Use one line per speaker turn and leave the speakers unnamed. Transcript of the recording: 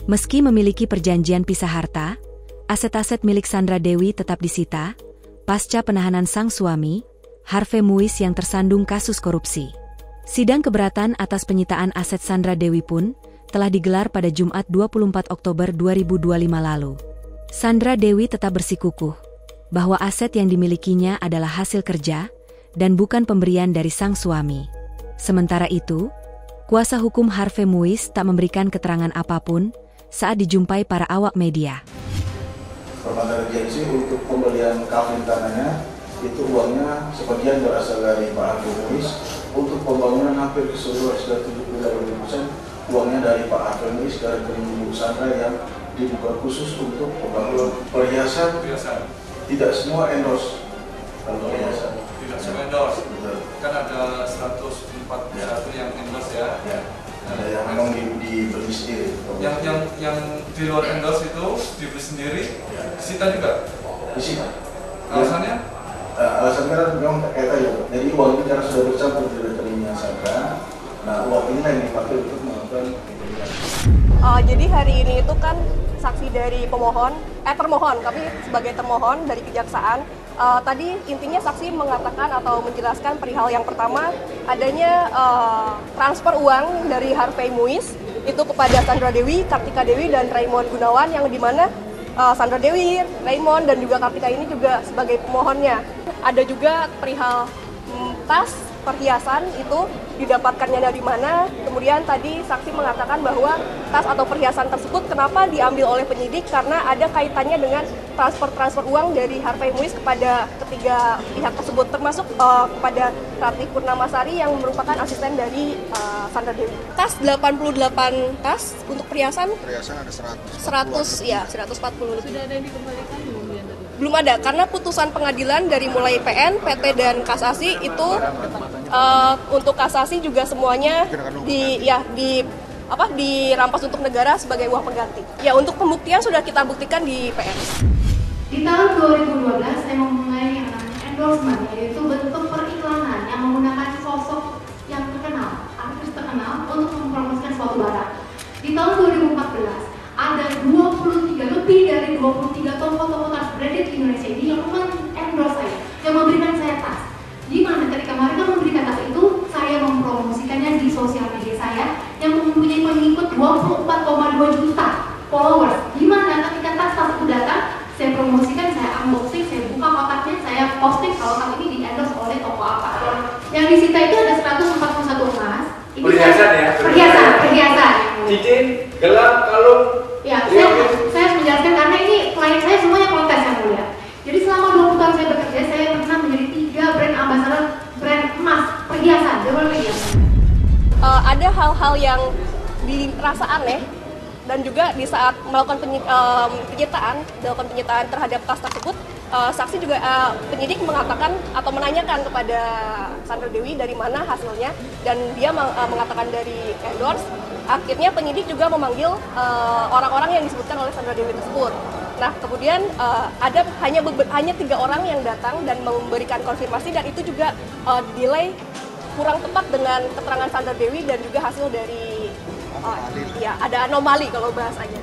Meski memiliki perjanjian pisah harta, aset-aset milik Sandra Dewi tetap disita, pasca penahanan sang suami, Harvey Muiz yang tersandung kasus korupsi. Sidang keberatan atas penyitaan aset Sandra Dewi pun telah digelar pada Jumat 24 Oktober 2025 lalu. Sandra Dewi tetap bersikukuh bahwa aset yang dimilikinya adalah hasil kerja dan bukan pemberian dari sang suami. Sementara itu, kuasa hukum Harvey Muiz tak memberikan keterangan apapun saat dijumpai para awak media.
Permata urgensi untuk pembelian kafling tanahnya, itu uangnya sebagian berasal dari Pak Harvey Muiz. Untuk pembangunan hampir keseluruhan sudah 70% uangnya dari Pak Harvey Muiz dari Ibu Sandra yang dibuka khusus untuk pembangunan perhiasan. Tidak semua endorse kalau perhiasan.
Tidak semua endorse.
Betul.
Kan ada 141 yang endorse ya.
Ya. Ada yang memang dibeli sendiri.
Yang di luar endorse itu dibeli sendiri, disita juga?
Disita.
Alasannya?
Alasannya kan memang terkait aja. Jadi uang ini karena sudah bercampur di rekeningnya Sandra. Nah, uang ini yang dipakai untuk melakukan
jadi hari ini itu kan saksi dari termohon, tapi sebagai termohon dari kejaksaan. Tadi intinya saksi mengatakan atau menjelaskan perihal yang pertama adanya transfer uang dari Harvey Muiz itu kepada Sandra Dewi, Kartika Dewi, dan Raymond Gunawan yang dimana Sandra Dewi, Raymond, dan juga Kartika ini juga sebagai pemohonnya. Ada juga perihal tas perhiasan itu didapatkannya dari mana. Kemudian tadi saksi mengatakan bahwa tas atau perhiasan tersebut kenapa diambil oleh penyidik karena ada kaitannya dengan transfer uang dari Harvey Muiz kepada ketiga pihak tersebut, termasuk kepada Ratih Purnamasari yang merupakan asisten dari Sandra Dewi. Tas 88 tas untuk perhiasan
ada
140 lebih.
Sudah ada yang dikembalikan belum?
Belum ada, karena putusan pengadilan dari mulai PN, PT, dan kasasi itu untuk kasasi juga semuanya dirampas untuk negara sebagai uang pengganti. Ya, untuk pembuktian sudah kita buktikan di PN.
Di tahun 2012 saya memulai yang namanya endorsement, yaitu bentuk periklanan yang menggunakan sosok yang terkenal, artis terkenal untuk mempromosikan suatu barang. Di tahun 2014 ada 23 lebih dari 23 toko-toko tas branded di Indonesia ini yang endorse saya, yang memberikan saya tas. Di mana ketika mereka memberikan tas itu, saya mempromosikannya di sosial media saya yang mempunyai pengikut 24,2 juta followers. Di mana ketika tas itu datang, saya promosikan, saya unboxing, saya buka kotaknya, saya posting kalau tas ini di-endorse oleh toko apa. Yang disita itu ada 141 emas.
Perhiasan ya?
Perhiasan.
Cincin, gelang, kalung.
Ya, saya menjelaskan karena ini klien saya semuanya kontes yang mulia. Jadi selama 20 tahun saya bekerja, saya pernah menjadi 3 brand ambassador brand emas perhiasan.
Ada hal-hal yang dirasa aneh dan juga di saat melakukan penyitaan terhadap tas tersebut, saksi juga penyidik mengatakan atau menanyakan kepada Sandra Dewi dari mana hasilnya, dan dia mengatakan dari endorse. Akhirnya penyidik juga memanggil orang-orang yang disebutkan oleh Sandra Dewi tersebut. Nah, kemudian ada hanya 3 orang yang datang dan memberikan konfirmasi, dan itu juga delay kurang tepat dengan keterangan Sandra Dewi dan juga hasil dari ada anomali kalau bahasanya.